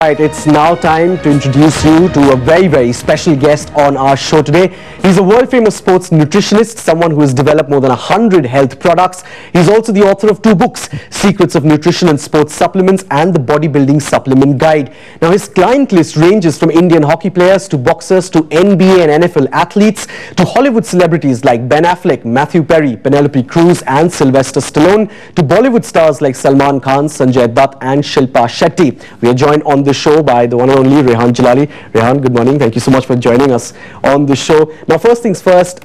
Right, it's now time to introduce you to a very special guest on our show today. He's a world-famous sports nutritionist, someone who has developed more than 100 health products. He's also the author of 2 books, Secrets of Nutrition and Sports Supplements and the Bodybuilding Supplement Guide. Now, his client list ranges from Indian hockey players to boxers to NBA and NFL athletes to Hollywood celebrities like Ben Affleck, Matthew Perry, Penelope Cruz and Sylvester Stallone to Bollywood stars like Salman Khan, Sanjay Dutt and Shilpa Shetty. We are joined on the show by the one and only Rehan Jalali. Rehan, good morning. Thank you so much for joining us on the show. Now, first things first,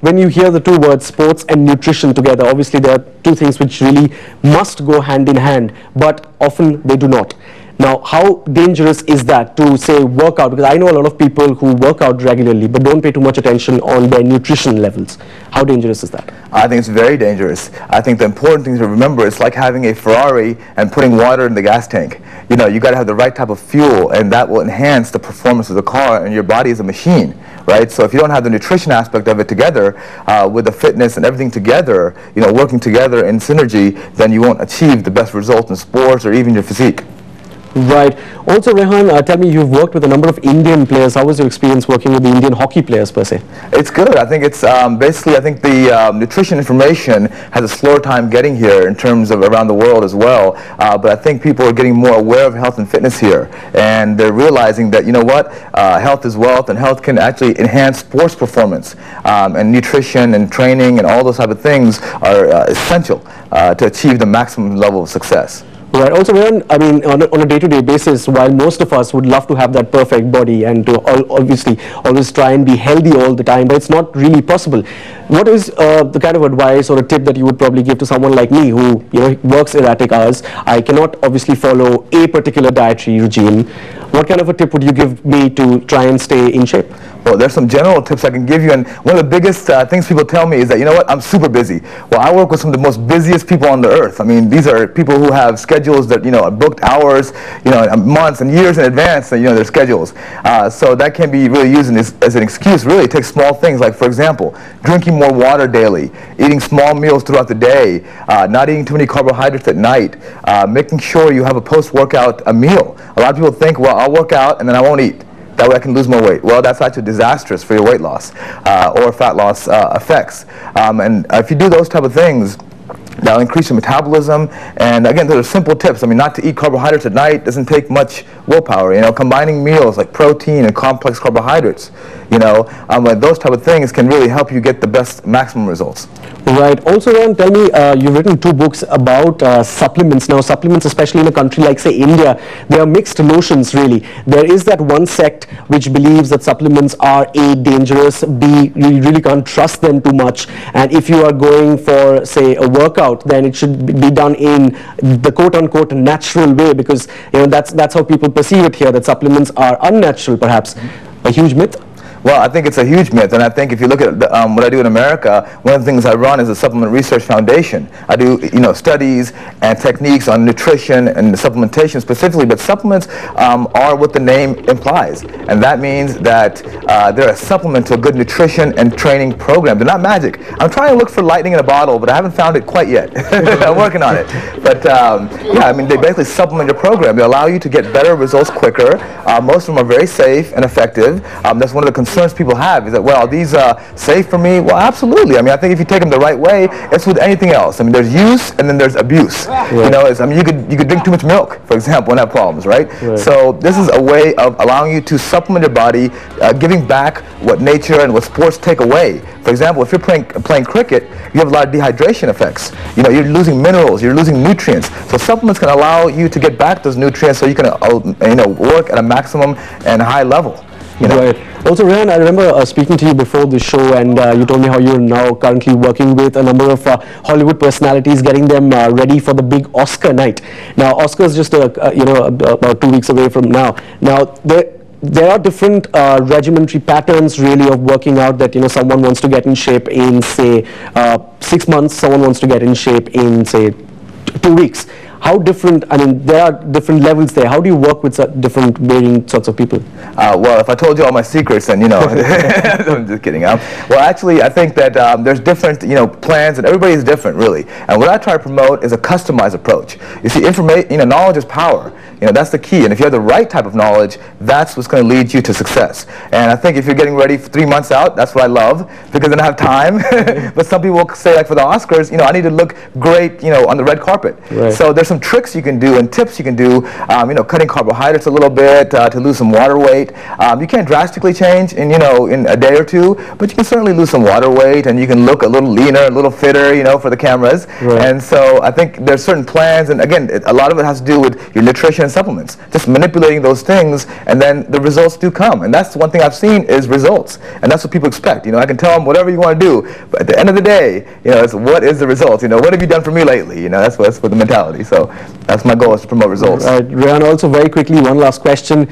when you hear the 2 words sports and nutrition together, obviously there are 2 things which really must go hand in hand, but often they do not. Now, how dangerous is that to, say, work out? Because I know a lot of people who work out regularly but don't pay too much attention on their nutrition levels. How dangerous is that? I think it's very dangerous. I think the important thing to remember is like having a Ferrari and putting water in the gas tank. You know, you got to have the right type of fuel, and that will enhance the performance of the car, and your body is a machine, right? So if you don't have the nutrition aspect of it together, with the fitness and everything together, you know, working together in synergy, then you won't achieve the best results in sports or even your physique. Right. Also, Rehan, tell me, you've worked with a number of Indian players. How was your experience working with the Indian hockey players per se? It's good. I think it's basically, I think the nutrition information has a slower time getting here in terms of around the world as well. But I think people are getting more aware of health and fitness here. And they're realizing that, you know what, health is wealth, and health can actually enhance sports performance. And nutrition and training and all those type of things are essential to achieve the maximum level of success. Right. Also, Rehan, I mean, on a day-to-day basis, while most of us would love to have that perfect body and to obviously always try and be healthy all the time, but it's not really possible. What is the kind of advice or a tip that you would probably give to someone like me who, you know, works erratic hours? I cannot obviously follow a particular dietary regime. What kind of a tip would you give me to try and stay in shape? Well, there's some general tips I can give you, and one of the biggest things people tell me is that, you know what, I'm super busy. Well, I work with some of the most busiest people on the earth. I mean, these are people who have schedules that, you know, are booked hours, you know, months and years in advance, you know, their schedules. So that can be really used as an excuse, really. Take small things like, for example, drinking more water daily, eating small meals throughout the day, not eating too many carbohydrates at night, making sure you have a post-workout meal. A lot of people think, well, I'll work out and then I won't eat. That way I can lose more weight. Well, that's actually disastrous for your weight loss or fat loss effects. And if you do those type of things, that'll increase your metabolism. And again, those are simple tips. I mean, not to eat carbohydrates at night doesn't take much willpower. You know, combining meals like protein and complex carbohydrates, you know, those type of things can really help you get the best maximum results. Right. Also, Ron, tell me, you've written 2 books about supplements. Now, supplements, especially in a country like, say, India, there are mixed notions, really. There is that one sect which believes that supplements are A, dangerous, B, you really can't trust them too much. And if you are going for, say, a workout, then it should be done in the quote-unquote natural way, because, you know, that's how people perceive it here, that supplements are unnatural, perhaps. A huge myth? Well, I think it's a huge myth, and I think if you look at what I do in America, one of the things I run is a Supplement Research Foundation. I do, you know, studies and techniques on nutrition and supplementation specifically, but supplements are what the name implies, and that means that they're a supplement to a good nutrition and training program. They're not magic. I'm trying to look for lightning in a bottle, but I haven't found it quite yet. I'm working on it. But yeah, I mean, they basically supplement your program. They allow you to get better results quicker. Most of them are very safe and effective. That's one of the concerns people have, is that, well, are these safe for me? Well, absolutely. I mean, I think if you take them the right way, it's with anything else. I mean, there's use and then there's abuse. Right. You know, I mean, you could drink too much milk, for example, and have problems, right? So this is a way of allowing you to supplement your body, giving back what nature and what sports take away. For example, if you're playing cricket, you have a lot of dehydration effects. You know, you're losing minerals, you're losing nutrients. So supplements can allow you to get back those nutrients so you can, you know, work at a maximum and high level. You know? Right. Also, Rehan, I remember speaking to you before the show, and you told me how you're now currently working with a number of Hollywood personalities, getting them ready for the big Oscar night. Now, Oscar's just you know, about 2 weeks away from now. Now, there are different regimentary patterns, really, of working out that, you know, someone wants to get in shape in, say, 6 months. Someone wants to get in shape in, say, 2 weeks. How different, I mean, there are different levels there. How do you work with different varying sorts of people? Well, if I told you all my secrets, then, you know, I'm just kidding. Well, actually, I think that there's different, you know, plans, and everybody is different, really. And what I try to promote is a customized approach. You see, information, you know, knowledge is power. You You know, that's the key. And if you have the right type of knowledge, that's what's going to lead you to success. And I think if you're getting ready for 3 months out, that's what I love, because then I have time. But some people will say, like for the Oscars, you know, I need to look great, you know, on the red carpet. Right. So there's some tricks you can do and tips you can do, you know, cutting carbohydrates a little bit to lose some water weight. You can't drastically change in, you know, in a day or two, but you can certainly lose some water weight, and you can look a little leaner, a little fitter, you know, for the cameras. Right. And so I think there's certain plans, and again, a lot of it has to do with your nutrition and supplements. Just manipulating those things, and then the results do come. And that's one thing I've seen is results, and that's what people expect. You know, I can tell them whatever you want to do, but at the end of the day, you know, it's what is the result? You know, what have you done for me lately? You know, that's what the mentality. So that's my goal, is to promote results. Right, Rehan, also very quickly, one last question.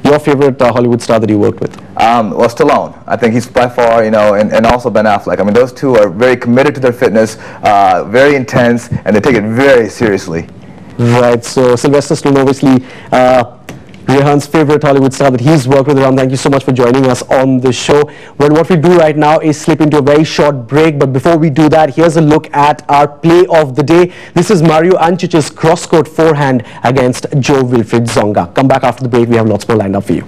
Your favorite Hollywood star that you worked with? Well, Stallone. I think he's by far, you know, and also Ben Affleck. I mean, those two are very committed to their fitness, very intense, and they take it very seriously. Right, so Sylvester Stallone, obviously, Rehan's favorite Hollywood star that he's worked with. Ram, thank you so much for joining us on the show. Well, what we do right now is slip into a very short break, but before we do that, here's a look at our play of the day. This is Mario Ancic's cross-court forehand against Joe Wilfried Tsonga. Come back after the break, we have lots more lined up for you.